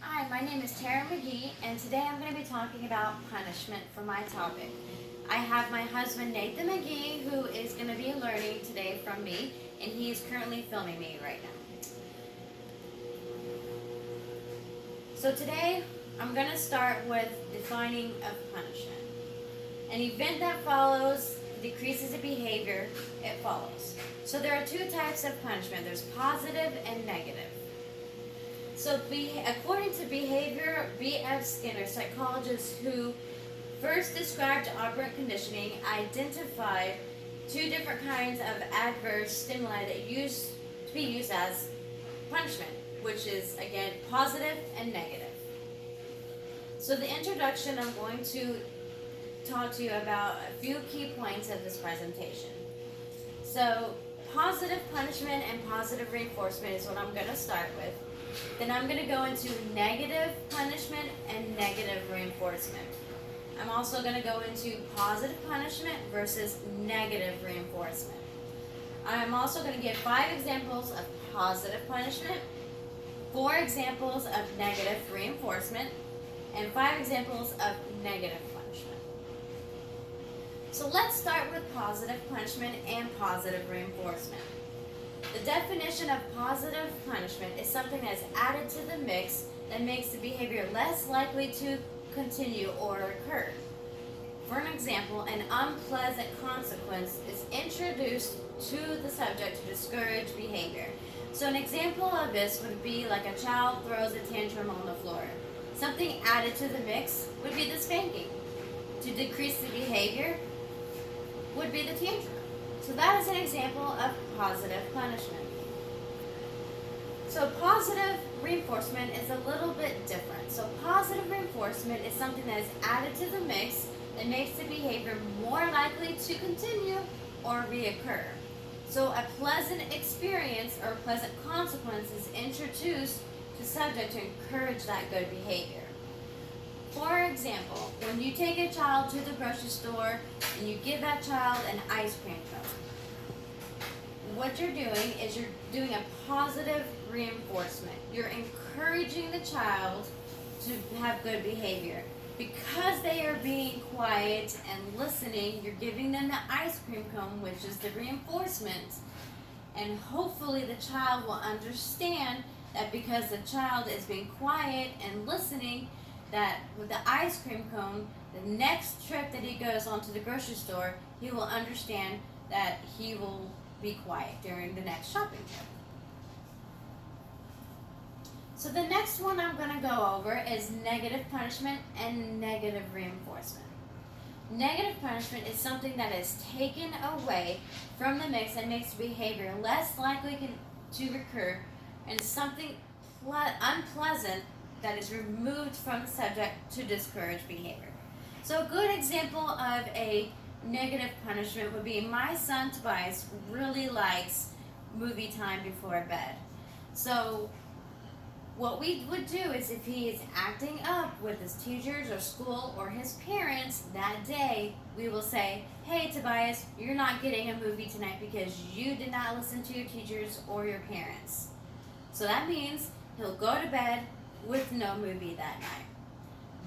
Hi, my name is Tara McGee, and today I'm going to be talking about punishment for my topic. I have my husband Nathan McGee, who is going to be learning today from me, and he is currently filming me right now. So today I'm going to start with defining of punishment. An event that follows decreases a behavior it follows. So there are two types of punishment. There's positive and negative. So, according to behavior, B.F. Skinner, psychologist who first described operant conditioning, identified two different kinds of adverse stimuli that used to be used as punishment, which is again positive and negative. So, the introduction, I'm going to talk to you about a few key points of this presentation. So, positive punishment and positive reinforcement is what I'm going to start with. Then I'm going to go into negative punishment and negative reinforcement. I'm also going to go into positive punishment versus negative reinforcement. I'm also going to give 5 examples of positive punishment, 4 examples of negative reinforcement, and 5 examples of negative punishment. So let's start with positive punishment and positive reinforcement. The definition of positive punishment is something that is added to the mix that makes the behavior less likely to continue or occur. For an example, an unpleasant consequence is introduced to the subject to discourage behavior. So an example of this would be like a child throws a tantrum on the floor. Something added to the mix would be the spanking. To decrease the behavior would be the tantrum. So that is an example of positive punishment. So positive reinforcement is a little bit different. So positive reinforcement is something that is added to the mix that makes the behavior more likely to continue or reoccur. So a pleasant experience or pleasant consequence is introduced to subject to encourage that good behavior. For example, when you take a child to the grocery store and you give that child an ice cream cone, what you're doing is you're doing a positive reinforcement. You're encouraging the child to have good behavior. Because they are being quiet and listening, you're giving them the ice cream cone, which is the reinforcement. And hopefully the child will understand that because the child is being quiet and listening, that with the ice cream cone, the next trip that he goes on to the grocery store, he will understand that he will be quiet during the next shopping trip. So the next one I'm going to go over is negative punishment and negative reinforcement. Negative punishment is something that is taken away from the mix and makes behavior less likely to recur, and something unpleasant that is removed from the subject to discourage behavior. So a good example of a negative punishment would be my son Tobias really likes movie time before bed. So what we would do is if he is acting up with his teachers or school or his parents that day, we will say, hey Tobias, you're not getting a movie tonight because you did not listen to your teachers or your parents. So that means he'll go to bed with no movie that night.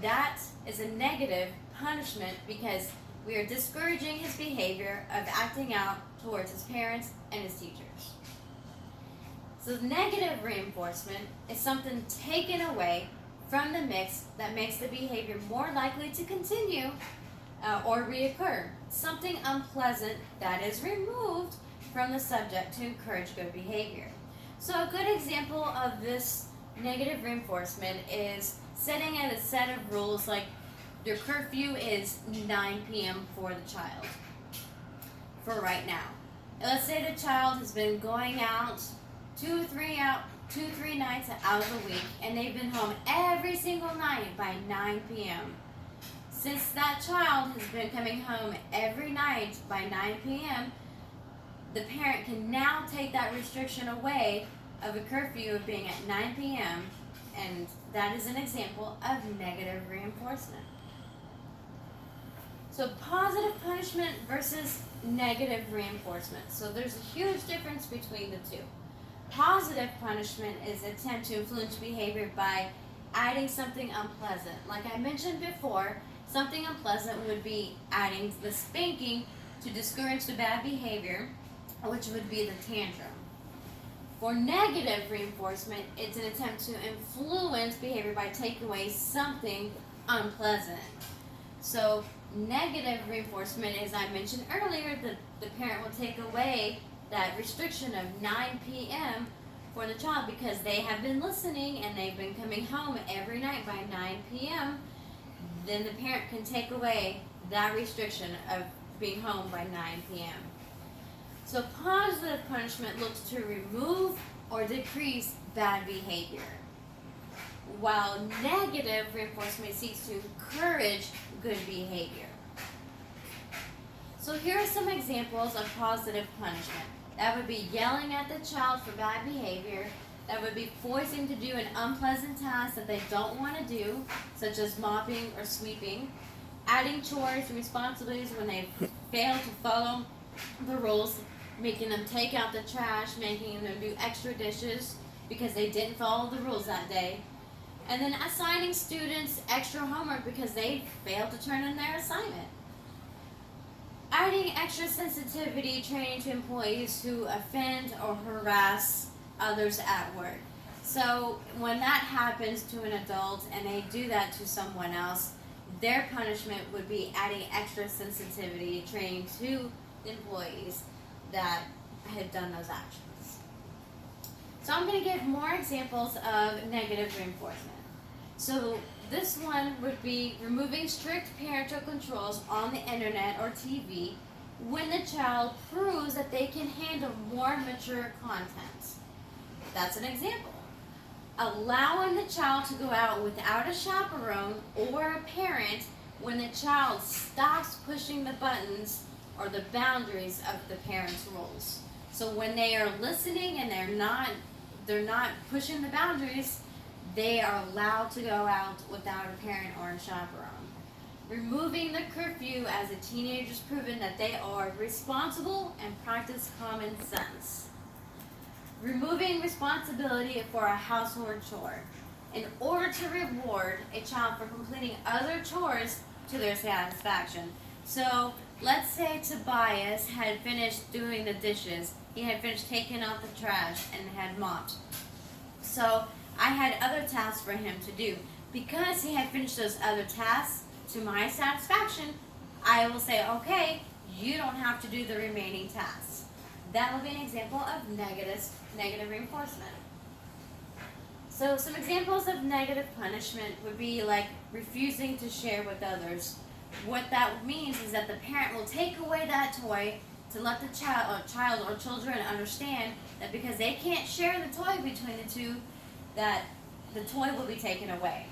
That is a negative punishment because we are discouraging his behavior of acting out towards his parents and his teachers. So negative reinforcement is something taken away from the mix that makes the behavior more likely to continue or reoccur. Something unpleasant that is removed from the subject to encourage good behavior. So a good example of this negative reinforcement is setting a set of rules like your curfew is 9 p.m. for the child for right now. Let's say the child has been going out two or three nights out of the week, and they've been home every single night by 9 p.m. Since that child has been coming home every night by 9 p.m., the parent can now take that restriction away of a curfew of being at 9 p.m., and that is an example of negative reinforcement. So positive punishment versus negative reinforcement. So there's a huge difference between the two. Positive punishment is an attempt to influence behavior by adding something unpleasant. Like I mentioned before, something unpleasant would be adding the spanking to discourage the bad behavior, which would be the tantrum. For negative reinforcement, it's an attempt to influence behavior by taking away something unpleasant. So, negative reinforcement, as I mentioned earlier, the parent will take away that restriction of 9 p.m. for the child because they have been listening and they've been coming home every night by 9 p.m. Then the parent can take away that restriction of being home by 9 p.m. So positive punishment looks to remove or decrease bad behavior, while negative reinforcement seeks to encourage good behavior. So here are some examples of positive punishment. That would be yelling at the child for bad behavior. That would be forcing to do an unpleasant task that they don't want to do, such as mopping or sweeping. Adding chores and responsibilities when they fail to follow the rules, making them take out the trash, making them do extra dishes because they didn't follow the rules that day. And then assigning students extra homework because they failed to turn in their assignment. Adding extra sensitivity training to employees who offend or harass others at work. So when that happens to an adult and they do that to someone else, their punishment would be adding extra sensitivity training to the employees that had done those actions. So I'm going to give more examples of negative reinforcement. So this one would be removing strict parental controls on the internet or TV when the child proves that they can handle more mature content. That's an example. Allowing the child to go out without a chaperone or a parent when the child stops pushing the buttons or the boundaries of the parent's rules. So when they are listening and they're not pushing the boundaries, they are allowed to go out without a parent or a chaperone. Removing the curfew as a teenager's proven that they are responsible and practice common sense. Removing responsibility for a household chore in order to reward a child for completing other chores to their satisfaction. So let's say Tobias had finished doing the dishes. He had finished taking out the trash and had mopped. So I had other tasks for him to do. Because he had finished those other tasks to my satisfaction, I will say, okay, you don't have to do the remaining tasks. That will be an example of negative reinforcement. So some examples of negative punishment would be like refusing to share with others. What that means is that the parent will take away that toy to let the child or children understand that because they can't share the toy between the two, that the toy will be taken away.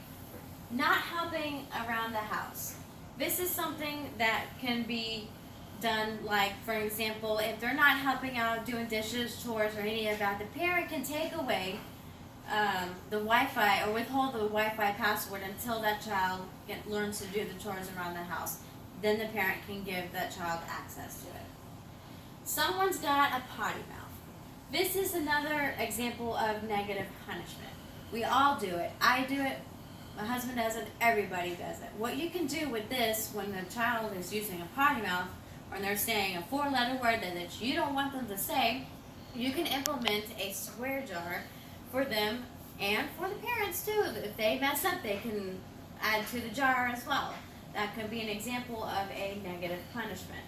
Not helping around the house. This is something that can be done, like, for example, if they're not helping out doing dishes, chores, or any of that, the parent can take away the Wi-Fi or withhold the Wi-Fi password until that child learns to do the chores around the house. Then the parent can give that child access to it. Someone's got a potty mouth. This is another example of negative punishment. We all do it. I do it. My husband does it. Everybody does it. What you can do with this when the child is using a potty mouth or they're saying a 4-letter word that you don't want them to say, you can implement a swear jar for them and for the parents too. If they mess up, they can add to the jar as well. That could be an example of a negative punishment.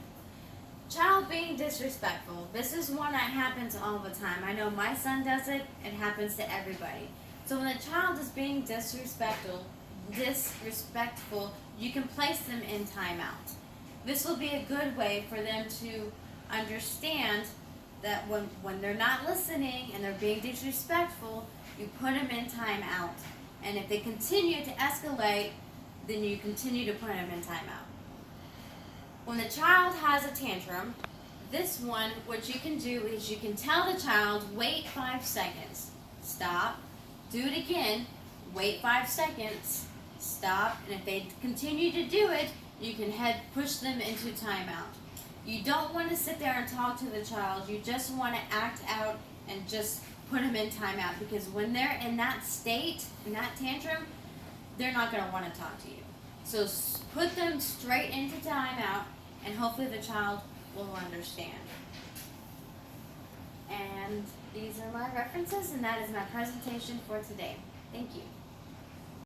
Child being disrespectful. This is one that happens all the time. I know my son does it. It happens to everybody. So when a child is being disrespectful, you can place them in timeout. This will be a good way for them to understand that when they're not listening and they're being disrespectful, you put them in timeout. And if they continue to escalate, then you continue to put them in timeout. When the child has a tantrum, this one, what you can do is you can tell the child, wait 5 seconds, stop, do it again, wait 5 seconds, stop, and if they continue to do it, you can push them into timeout. You don't want to sit there and talk to the child, you just want to act out and just put them in timeout, because when they're in that state, in that tantrum, they're not going to want to talk to you. So put them straight into timeout, and hopefully the child will understand. And these are my references, and that is my presentation for today. Thank you.